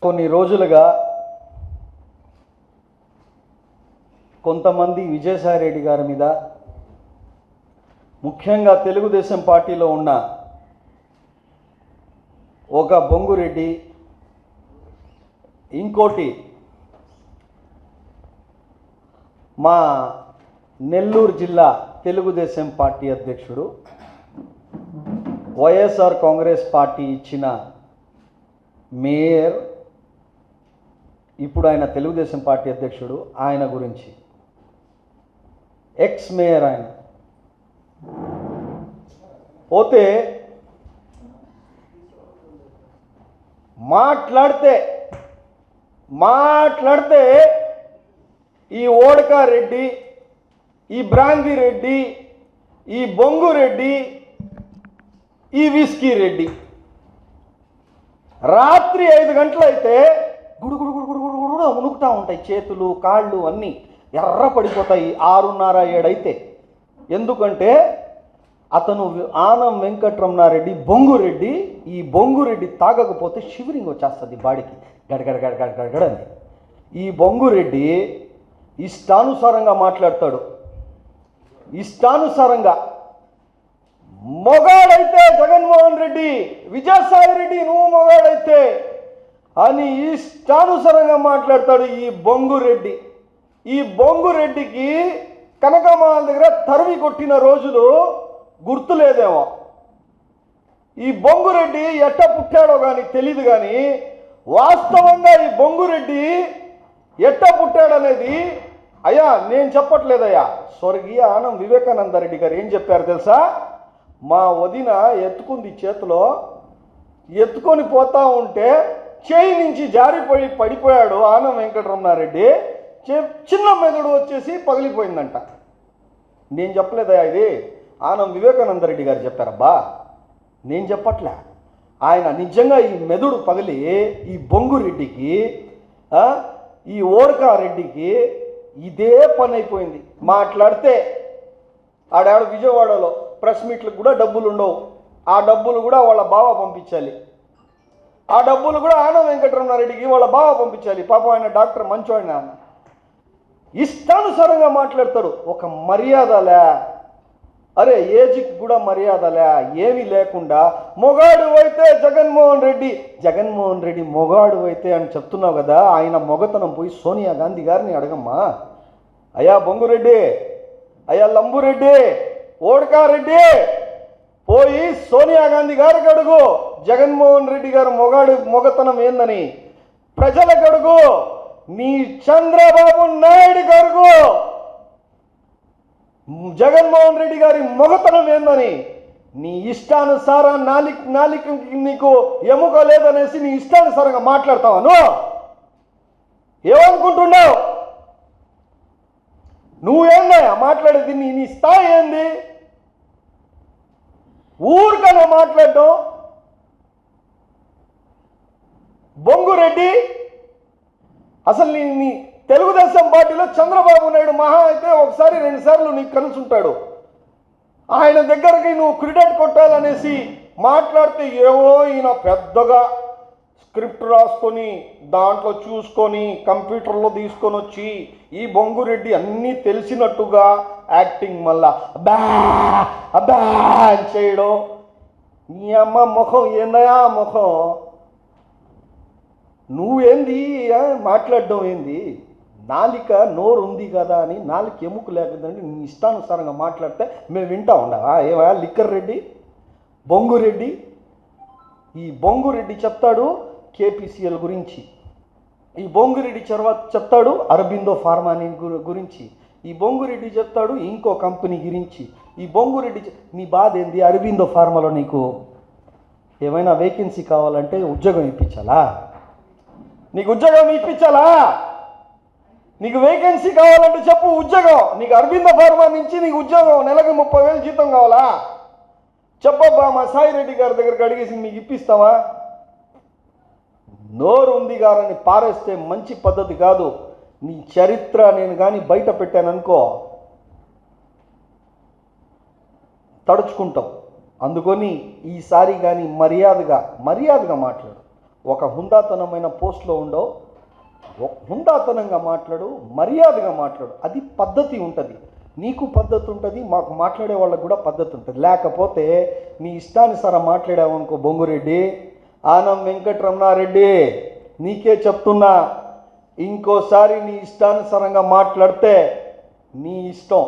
కొన్ని రోజులుగా కొంతమంది విజయసాయిరెడ్డి గారి మీద, ముఖ్యంగా తెలుగుదేశం పార్టీలో ఉన్న ఒక బొంగురెడ్డి, ఇంకోటి మా నెల్లూరు జిల్లా తెలుగుదేశం పార్టీ అధ్యక్షుడు, వైఎస్ఆర్ కాంగ్రెస్ పార్టీ ఇచ్చిన మేయర్, ఇప్పుడు ఆయన తెలుగుదేశం పార్టీ అధ్యక్షుడు, ఆయన గురించి ఎక్స్ మేయర్ ఆయన పోతే మాట్లాడితే ఈ ఓడకారెడ్డి, ఈ బ్రాంగిరెడ్డి, ఈ బొంగురెడ్డి, ఈ విస్కీ రెడ్డి రాత్రి 5 గంటలైతే గుడుగుడు ఉనుకుతూ ఉంటాయి, చేతులు కాళ్ళు అన్నీ ఎర్ర పడిపోతాయి 6:30 7 అయితే. ఎందుకంటే అతను ఆనం వెంకటరమణారెడ్డి బొంగురెడ్డి, ఈ బొంగురెడ్డి తాగకపోతే షివరింగ్ వచ్చేస్తుంది బాడీకి, గడగడగడగడగడని. ఈ బొంగురెడ్డి ఇష్టానుసారంగా మాట్లాడతాడు, ఇష్టానుసారంగా. మొగాడైతే జగన్మోహన్ రెడ్డి, విజయసాయి రెడ్డి నువ్వు మొగాడైతే అని ఇష్టానుసారంగా మాట్లాడతాడు ఈ బొంగురెడ్డి. ఈ బొంగురెడ్డికి కనకమాల దగ్గర తరివి కొట్టిన రోజులు గుర్తులేదేమో. ఈ బొంగురెడ్డి ఎట్ట పుట్టాడో కానీ తెలియదు, కానీ వాస్తవంగా ఈ బొంగురెడ్డి ఎట్ట పుట్టాడనేది అయ్యా నేను చెప్పట్లేదయ్యా, స్వర్గీయ ఆనం వివేకానంద రెడ్డి గారు ఏం చెప్పారు తెలుసా? మా వదిన ఎత్తుకుంది చేతిలో, ఎత్తుకొని పోతా ఉంటే చేయి నుంచి జారిపోయి పడిపోయాడు ఆనం వెంకటరమణారెడ్డి, చిన్న మెదడు వచ్చేసి పగిలిపోయిందంట. నేను చెప్పలేదయ్యా, ఇది ఆనం వివేకానంద రెడ్డి గారు చెప్పారబ్బా, నేను చెప్పట్లే. ఆయన నిజంగా ఈ మెదడు పగిలి ఈ బొంగురెడ్డికి, ఈ ఓడకారెడ్డికి ఇదే పని అయిపోయింది. మాట్లాడితే ఆడాడు విజయవాడలో ప్రెస్ మీట్లకు కూడా డబ్బులు ఉండవు, ఆ డబ్బులు కూడా వాళ్ళ బావ పంపించాలి, ఆ డబ్బులు కూడా ఆనం వెంకటరమణారెడ్డికి వాళ్ళ బావ పంపించాలి. పాపం ఆయన డాక్టర్ మంచోడిన. ఇష్టానుసారంగా మాట్లాడతాడు. ఒక మర్యాదలే, అరే ఏజ్కి కూడా మర్యాదలే ఏమీ లేకుండా, మొగాడు అయితే జగన్మోహన్ రెడ్డి మొగాడు అయితే అని చెప్తున్నావు కదా, ఆయన మొగతనం పోయి సోనియా గాంధీ గారిని అడగమ్మా. అయ్యా బొంగురెడ్డి, అయ్యా లంబురెడ్డి, ఓడకారెడ్డి, పోయి సోనియా గాంధీ గారికి అడుగు జగన్మోహన్ రెడ్డి గారు మొగతనం ఏందని. ప్రజలకు అడుగు, నీ చంద్రబాబు నాయుడు గారు జగన్మోహన్ రెడ్డి గారి మొగతనం ఏందని. నీ ఇష్టానుసారం నాలిక నీకు ఎముక లేదనేసి నీ ఇష్టానుసారంగా మాట్లాడతావా? ఏమనుకుంటున్నావు? నువ్వేందా మాట్లాడేది? నీ స్థాయి ఏంది? ఊరికనే మాట్లాడటం. బొంగురెడ్డి అసలు నీ తెలుగుదేశం పార్టీలో చంద్రబాబు నాయుడు మహా అయితే 1 2 సార్లు నీకు కలుసుంటాడు. ఆయన దగ్గరికి నువ్వు క్రెడిట్ కొట్టాలనేసి మాట్లాడితే ఏవో ఈయన పెద్దగా స్క్రిప్ట్ రాసుకొని దాంట్లో చూసుకొని కంప్యూటర్లో తీసుకొని వచ్చి ఈ బొంగురెడ్డి అన్నీ తెలిసినట్టుగా యాక్టింగ్, మళ్ళా అబ్బా అని చేయడం. నీ అమ్మ ముఖం ఏందయా ముఖం? నువ్వేంది మాట్లాడడం ఏంది? నాలిక నోరు ఉంది కదా అని నాలిక ఎముక లేకపోతే నీ ఇష్టానుసారంగా మాట్లాడితే మేము వింటా ఉండవా? ఏవా లిక్కర్ రెడ్డి, బొంగురెడ్డి. ఈ బొంగురెడ్డి చెప్తాడు కేపీసీఎల్ గురించి, ఈ బొంగురెడ్డి చెప్తాడు అరబిందో ఫార్మా గురించి, ఈ బొంగురెడ్డి చెప్తాడు ఇంకో కంపెనీ గురించి. ఈ బొంగురెడ్డి నీ బాధ ఏంది? అరబిందో ఫార్మాలో నీకు ఏమైనా వేకెన్సీ కావాలంటే ఉద్యోగం ఇప్పించాలా? నీకు ఉద్యోగం ఇప్పించాలా? నీకు వేకెన్సీ కావాలంటే చెప్పు ఉద్యోగం. నీకు అరబిందో ఫార్మా నుంచి నీకు ఉద్యోగం నెలకు 30,000 జీతం కావాలా? చెప్పబ్బా, మా సాయిరెడ్డి గారి దగ్గరికి అడిగేసి నీకు ఇప్పిస్తావా? నోరు ఉంది గారని పారేస్తే మంచి పద్ధతి కాదు. నీ చరిత్ర నేను కానీ బయట పెట్టాననుకో తడుచుకుంటావు. అందుకొని ఈసారి కానీ మర్యాదగా మాట్లాడు. ఒక హుందాతనమైన పోస్ట్లో ఉండవు, హుందాతనంగా మాట్లాడు, మర్యాదగా మాట్లాడు. అది పద్ధతి ఉంటుంది. నీకు పద్ధతి ఉంటుంది, మాకు మాట్లాడే వాళ్ళకు కూడా పద్ధతి ఉంటుంది. లేకపోతే నీ ఇష్టానుసారం మాట్లాడావనుకో బొంగురెడ్డి, ఆనం వెంకటరమణారెడ్డి నీకే చెప్తున్నా, ఇంకోసారి నీ ఇష్టానుసారంగా మాట్లాడితే నీ ఇష్టం.